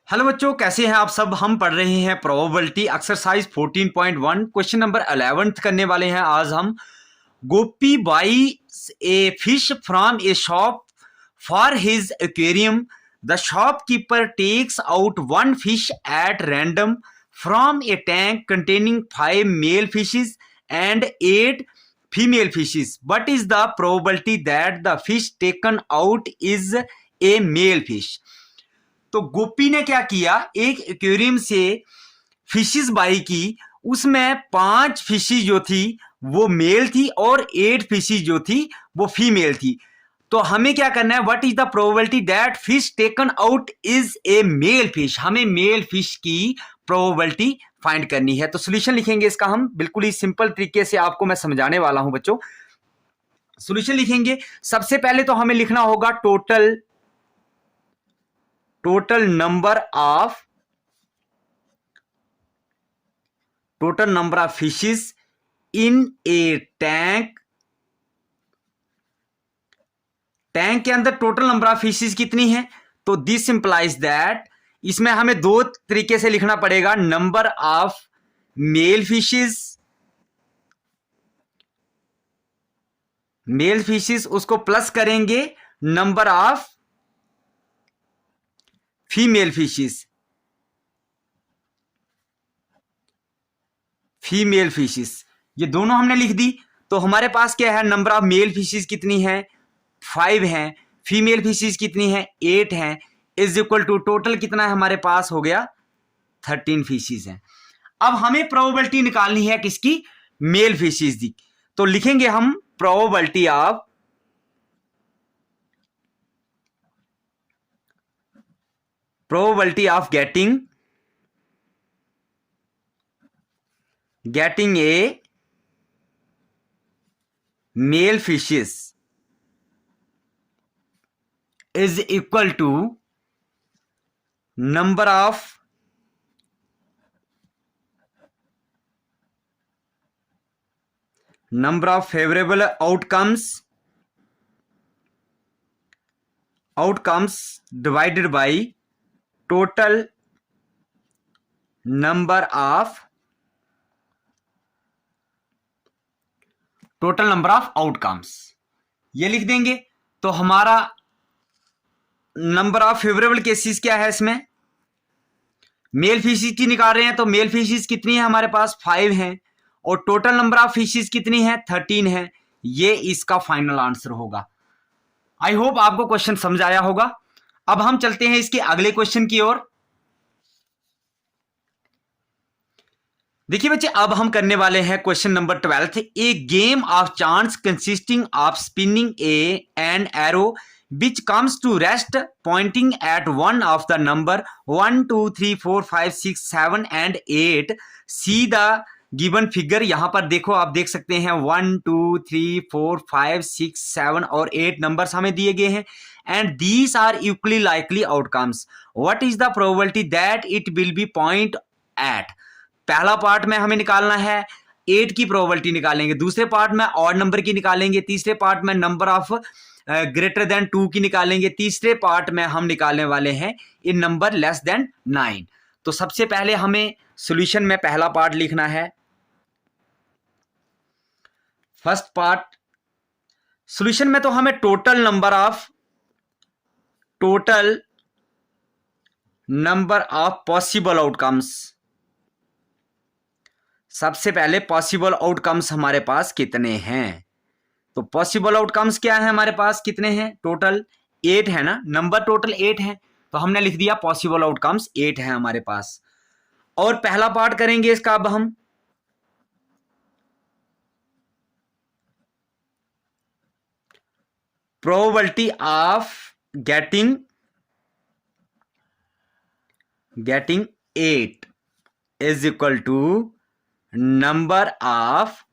Hello बच्चों, कैसे हैं आप सब। हम पढ़ रहे हैं प्रोबेबिलिटी एक्सरसाइज 14.1 क्वेश्चन नंबर 11 करने वाले हैं आज हम। Gopi buy a fish from a shop for his aquarium. The shopkeeper takes out one fish at random from a tank containing 5 male fishes and 8 female fishes. What is the probability that the fish taken out is a male fish? तो गोपी ने क्या किया, एक aquarium से fishes by की। उसमें 5 fishes जो थी वो मेल थी और 8 फिशेस जो थी वो फीमेल थी। तो हमें क्या करना है, what is the probability that fish taken out is a male fish. हमें मेल फिश की प्रोबेबिलिटी फाइंड करनी है। तो सॉल्यूशन लिखेंगे इसका हम, बिल्कुल ही सिंपल तरीके से आपको मैं समझाने वाला हूं बच्चों। सॉल्यूशन लिखेंगे, सबसे पहले तो हमें लिखना होगा total number of fishes in A tank. Tank के अंदर टोटल नंबर ऑफ फिशेस कितनी है, तो दिस इंप्लाइज दैट इसमें हमें दो तरीके से लिखना पड़ेगा। नंबर ऑफ मेल फिशेस उसको प्लस करेंगे नंबर ऑफ फीमेल फिशेस। ये दोनों हमने लिख दी। तो हमारे पास क्या है, नंबर ऑफ मेल फिशेस कितनी है, 5 हैं। फीमेल फिशेस कितनी है, 8 हैं। इज इक्वल टू टोटल कितना है हमारे पास, हो गया 13 फिशेस हैं। अब हमें प्रोबेबिलिटी निकालनी है किसकी, मेल फिशेस की। तो लिखेंगे हम probability of getting a male fishes is equal to number of favorable outcomes divided by total number of outcomes। ये लिख देंगे। तो हमारा नंबर ऑफ फेवरेबल केसेस क्या है, इसमें मेल फिशेस की निकाल रहे हैं। तो मेल फिशेस कितनी है हमारे पास, 5 हैं। और टोटल नंबर ऑफ फिशेस कितनी है, 13 है। ये इसका फाइनल आंसर होगा। आई होप आपको क्वेश्चन समझ आया होगा। अब हम चलते हैं इसके अगले क्वेश्चन की ओर। देखिए बच्चे, अब हम करने वाले हैं question number 12। A game of chance consisting of spinning an arrow which comes to rest pointing at one of the number 1 2 3 4 5 6 7 and 8। see the given figure। यहां पर देखो, आप देख सकते हैं 1 2 3 4 5 6 7 और 8 नंबर्स हमें दिए गए हैं। and these are equally likely outcomes। what is the probability that it will be point at। पहला पार्ट में हमें निकालना है 8 की प्रोबेबिलिटी निकालेंगे, दूसरे पार्ट में ऑड नंबर की निकालेंगे, तीसरे पार्ट में नंबर ऑफ ग्रेटर देन 2 की निकालेंगे, तीसरे पार्ट में हम निकालने वाले हैं इन नंबर लेस देन 9। तो सबसे पहले हमें सॉल्यूशन में पहला पार्ट लिखना है। फर्स्ट पार्ट सॉल्यूशन में तो हमें total number of possible outcomes, सबसे पहले पॉसिबल आउटकम्स हमारे पास कितने हैं। तो पॉसिबल आउटकम्स क्या है हमारे पास, कितने हैं, टोटल 8 है ना, नंबर टोटल 8 है। तो हमने लिख दिया पॉसिबल आउटकम्स 8 है हमारे पास। और पहला पार्ट करेंगे इसका अब हम। Probability of getting 8 is equal to number of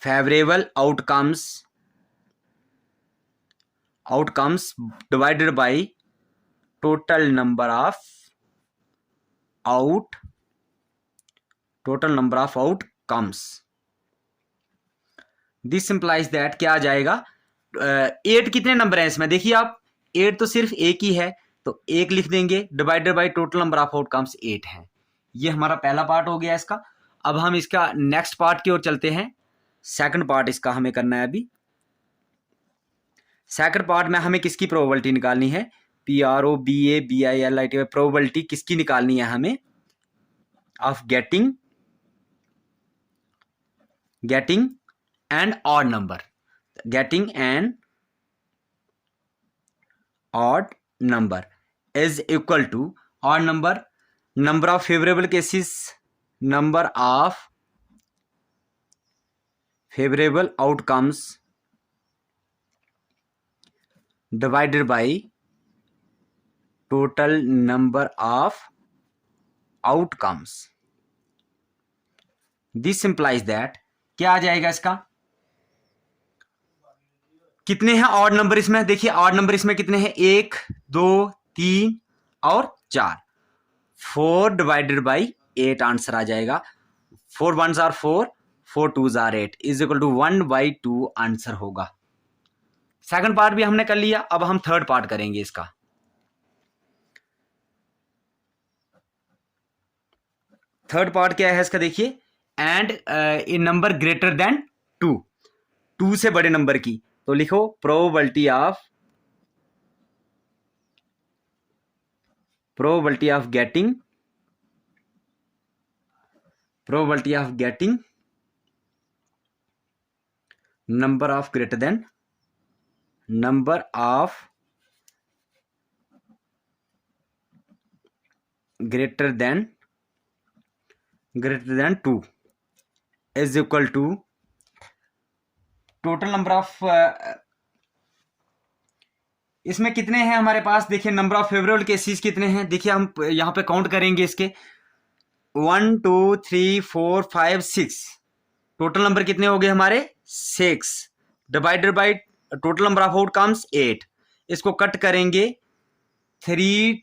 favorable outcomes divided by total number of outcomes। This implies that क्या आ जाएगा, 8 कितने नंबर हैं इसमें, देखिए आप 8 तो सिर्फ एक ही है, तो 1 लिख देंगे, divided by total number of outcomes 8 है। ये हमारा पहला पार्ट हो गया इसका। अब हम इसका नेक्स्ट पार्ट की ओर चलते हैं। सेकंड पार्ट इसका हमें करना है अभी। सेकंड पार्ट में हमें किसकी प्रोबेबिलिटी निकालनी है? PROBABILITY प्रोबेबिलिटी किसकी निकालनी है हमें? Of getting and odd number. Getting and odd number is equal to odd number, number of favourable cases, number of favourable outcomes divided by total number of outcomes. This implies that क्या आ जाएगा इसका? कितने हैं odd number इसमें? देखिए odd number इसमें कितने हैं? 1 2 3 और 4। 4 डिवाइडेड बाई 8 आंसर आ जाएगा। 4 1s are 4, 4 2s are 8 is equal to 1/2 answer होगा। सेकंड पार्ट भी हमने कर लिया, अब हम थर्ड पार्ट करेंगे इसका। थर्ड पार्ट क्या है इसका? देखिए and A number greater than 2 से बड़े नंबर की, तो लिखो probability of getting number of greater than 2 is equal to total number of, इसमें कितने हैं हमारे पास? देखिए नंबर ऑफ फेवरेबल केसेस कितने हैं? देखिए हम यहां पे काउंट करेंगे इसके 1 2 3 4 5 6। टोटल नंबर कितने हो गए हमारे? 6 divided by total number of outcomes 8। इसको कट करेंगे, 3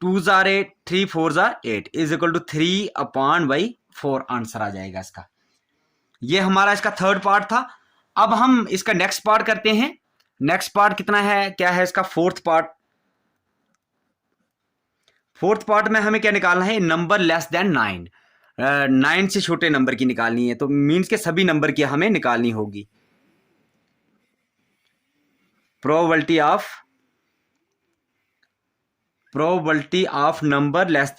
2s are 8, 3 4s are 8 is equal to 3/4 answer आ जाएगा इसका। ये हमारा इसका थर्ड पार्ट था। अब हम इसका नेक्स्ट पार्ट करते हैं। नेक्स्ट पार्ट कितना है, क्या है इसका? Fourth part. फोर्थ पार्ट में हमें क्या निकालना है? नंबर लेस देन 9, 9 से छोटे नंबर की निकालनी है, तो मींस के सभी नंबर की हमें निकालनी होगी। Probability of number less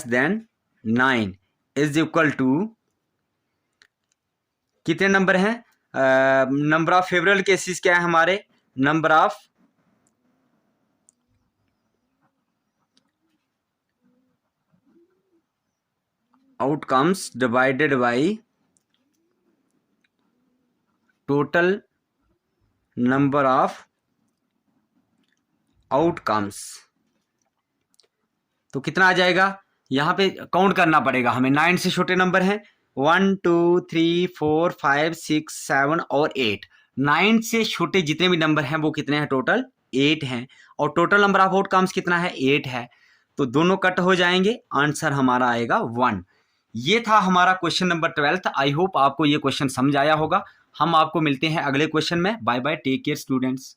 than 9 is equal to, कितने नंबर हैं? नंबर ऑफ फेवरेबल केसेस क्या है हमारे? Number of outcomes divided by total number of outcomes. तो कितना आ जाएगा? यहां पे काउंट करना पड़ेगा हमें। 9 से छोटे नंबर हैं 1 2 3 4 5 6 7 और 8। 9 से छोटे जितने भी नंबर हैं वो कितने हैं? टोटल 8 हैं। और टोटल नंबर ऑफ आउटकम्स कितना है? 8 है। तो दोनों कट हो जाएंगे, आंसर हमारा आएगा 1। ये था हमारा क्वेश्चन नंबर 12। आई होप आपको ये क्वेश्चन समझ आया होगा। हम आपको मिलते हैं अगले क्वेश्चन में। Bye bye, take care students.